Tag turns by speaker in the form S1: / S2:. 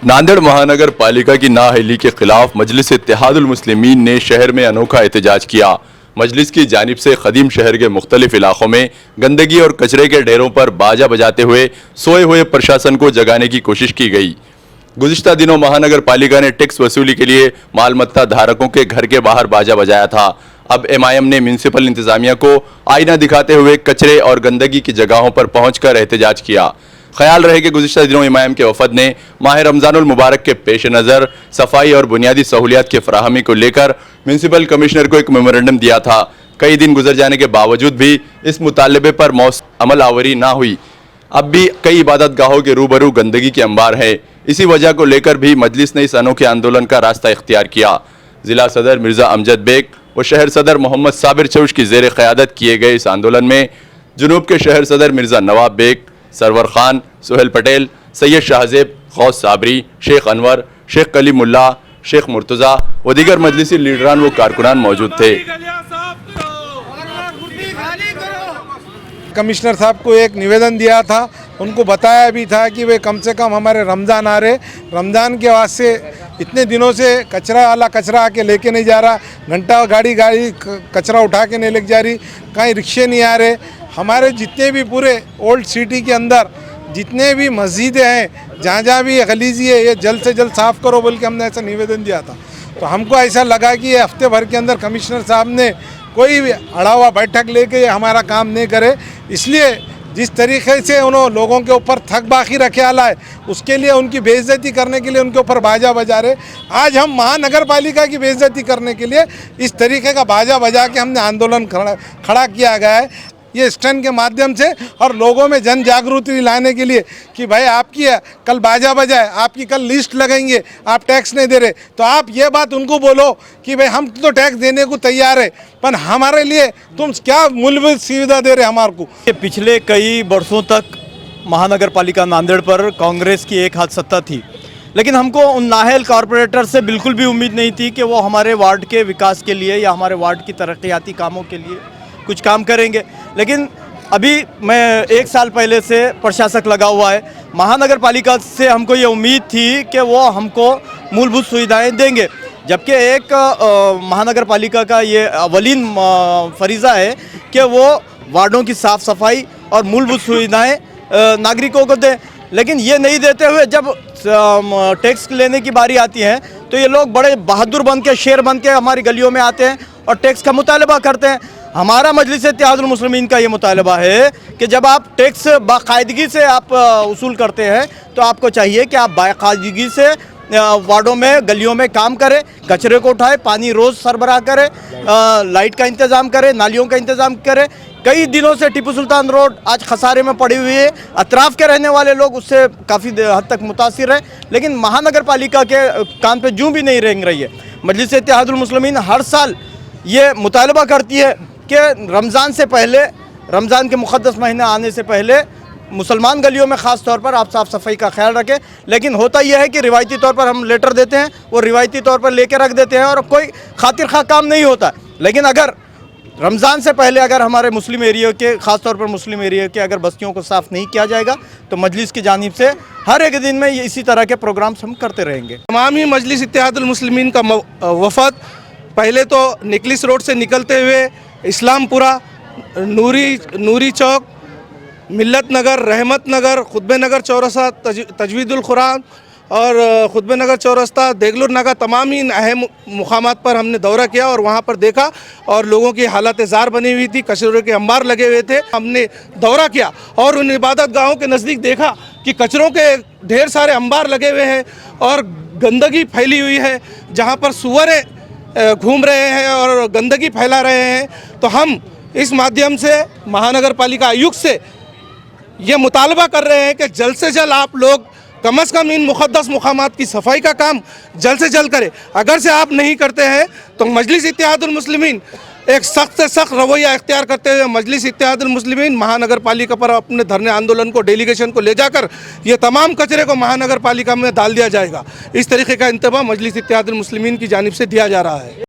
S1: नांदेड़ महानगर पालिका की नाअहली के खिलाफ मजलिस इत्तेहादुल मुस्लिमीन ने शहर में अनोखा एहतजाज किया। मजलिस की जानिब से खदीम शहर के मुख्तलिफ इलाकों में गंदगी और कचरे के ढेरों पर बाजा बजाते हुए सोए हुए प्रशासन को जगाने की कोशिश की गई। गुज़िश्ता दिनों महानगर पालिका ने टैक्स वसूली के लिए मालमत्ता धारकों के घर के बाहर बाजा बजाया था। अब MIM ने म्यूनिसिपल इंतजामिया को आईना दिखाते हुए कचरे और गंदगी की जगहों पर पहुंचकर एहतजाज किया। ख्याल रहे कि गुज़िश्ता दिनों MIM के वफद ने माह रमज़ानुल मुबारक के पेश नज़र सफाई और बुनियादी सहूलियात की फराहमी को लेकर म्यूनिसिपल कमिश्नर को एक मेमोरेंडम दिया था। कई दिन गुजर जाने के बावजूद भी इस मुतालबे पर अमल आवरी ना हुई। अब भी कई इबादत गाहों के रूबरू गंदगी के अंबार है। इसी वजह को लेकर भी मजलिस ने इस अनोखे आंदोलन का रास्ता इख्तियार किया। जिला सदर मिर्ज़ा अमजद बेग व शहर सदर मोहम्मद साबिर चौश की ज़ेर क़यादत किए गए इस आंदोलन में जुनूब के शहर सदर मिर्ज़ा नवाब बेग, सरवर खान, सुहेल पटेल, सैयद शाहजेब, गौस साबरी, शेख अनवर, शेख कलीमुल्ला, शेख मुर्तज़ा व दीगर मजलिसी लीडरान व कारकुनान मौजूद थे।
S2: कमिश्नर साहब को एक निवेदन दिया था, उनको बताया भी था कि वे कम से कम हमारे रमज़ान आ रहे, रमज़ान के वास्ते इतने दिनों से कचरा वाला कचरा आके लेके नहीं जा रहा, घंटा गाड़ी कचरा उठा के नहीं लेके जा रही, कहीं रिक्शे नहीं आ रहे। हमारे जितने भी पूरे ओल्ड सिटी के अंदर जितने भी मस्जिदें हैं, जहाँ जहाँ भी गलीजी है, ये जल्द से जल्द साफ़ करो बोल के हमने ऐसा निवेदन दिया था। तो हमको ऐसा लगा कि ये हफ्ते भर के अंदर कमिश्नर साहब ने कोई भी अड़ा हुआ बैठक लेके हमारा काम नहीं करे, इसलिए जिस तरीके से उन्होंने लोगों के ऊपर थक बाकी रखे आला है, उसके लिए उनकी बेइज्जती करने के लिए उनके ऊपर बाजा बजा रहे। आज हम महानगर पालिका की बेइज्जती करने के लिए इस तरीके का बाजा बजा के हमने आंदोलन खड़ा किया गया है, ये स्टैंड के माध्यम से, और लोगों में जन जागृति लाने के लिए कि भाई आपकी कल बाजा बजाए, आपकी कल लिस्ट लगाएंगे, आप टैक्स नहीं दे रहे, तो आप ये बात उनको बोलो कि भाई हम तो टैक्स देने को तैयार है, पर हमारे लिए तुम क्या मूलभूत सुविधा दे रहे हमारे को।
S3: पिछले कई वर्षों तक महानगर पालिका नांदेड़ पर कांग्रेस की एक हाथ सत्ता थी, लेकिन हमको उन नाअहल कॉरपोरेटर से बिल्कुल भी उम्मीद नहीं थी कि वो हमारे वार्ड के विकास के लिए या हमारे वार्ड की तरक्याती कामों के लिए कुछ काम करेंगे। लेकिन अभी मैं 1 साल पहले से प्रशासक लगा हुआ है, महानगर पालिका से हमको ये उम्मीद थी कि वो हमको मूलभूत सुविधाएं देंगे, जबकि एक महानगर पालिका का ये अवलीन फरीज़ा है कि वो वार्डों की साफ़ सफाई और मूलभूत सुविधाएं नागरिकों को दें। लेकिन ये नहीं देते हुए जब टैक्स लेने की बारी आती है तो ये लोग बड़े बहादुर बन के, शेर बन के हमारी गलियों में आते हैं और टैक्स का मुतालबा करते हैं। हमारा मजलिस इत्तेहादुल मुस्लिमीन का ये मुतालबा है कि जब आप टैक्स बाकायदगी से आप वसूल करते हैं तो आपको चाहिए कि आप बाकायदगी से वार्डों में, गलियों में काम करें, कचरे को उठाएं, पानी रोज़ सरबराह करें, लाइट का इंतज़ाम करें, नालियों का इंतज़ाम करें। कई दिनों से टिपू सुल्तान रोड आज खसारे में पड़ी हुई है, अतराफ़ के रहने वाले लोग उससे काफ़ी हद तक मुतासिर हैं, लेकिन महानगर पालिका के कान पे जूं भी नहीं रेंग रही है। मजलिस इत्तेहादुल मुस्लिमीन हर साल ये मुतालबा करती है कि रमज़ान से पहले, रमज़ान के मुक़द्दस महीने आने से पहले मुसलमान गलियों में ख़ास तौर पर आप साफ़ सफाई का ख्याल रखें। लेकिन होता यह है कि रिवायती तौर पर हम लेटर देते हैं, वो रिवायती तौर पर लेके रख देते हैं और कोई खातिर खा काम नहीं होता। लेकिन अगर रमज़ान से पहले अगर हमारे मुस्लिम एरिया के, ख़ास तौर पर मुस्लिम एरिया के अगर बस्तियों को साफ़ नहीं किया जाएगा तो मजलिस की जानिब से हर एक दिन में इसी तरह के प्रोग्राम्स हम करते रहेंगे।
S4: तमाम ही मजलिस इत्तेहादुल मुस्लिमीन का वफद पहले तो निकलिस रोड से निकलते हुए इस्लामपुरा, नूरी चौक, मिल्लत नगर, रहमत नगर, खुतबे नगर चौरस्ता, तजवीदुल कुरान और खुतबे नगर चौरस्ता, देगलुर नाका, तमाम ही अहम मुकामात पर हमने दौरा किया और वहाँ पर देखा और लोगों की हालत ज़ार बनी हुई थी, कचरे के अंबार लगे हुए थे। हमने दौरा किया और उन इबादत गाहों के नज़दीक देखा कि कचरों के ढेर सारे अंबार लगे हुए हैं और गंदगी फैली हुई है, जहाँ पर सुअरें घूम रहे हैं और गंदगी फैला रहे हैं। तो हम इस माध्यम से महानगर पालिका आयुक्त से ये मुतालबा कर रहे हैं कि जल्द से जल्द आप लोग कम से कम इन मुक़द्दस मुक़ामात की सफाई का काम जल्द से जल्द करें। अगर से आप नहीं करते हैं तो मजलिस इत्तेहादुल मुस्लिमीन एक सख्त से सख्त रवैया इख्तियार करते हुए मजलिस इत्तेहादुल मुस्लिमीन महानगर पालिका पर अपने धरने आंदोलन को, डेलीगेशन को ले जाकर ये तमाम कचरे को महानगर पालिका में डाल दिया जाएगा। इस तरीके का इंतबाह मजलिस इत्तेहादुल मुस्लिमीन की जानिब से दिया जा रहा है।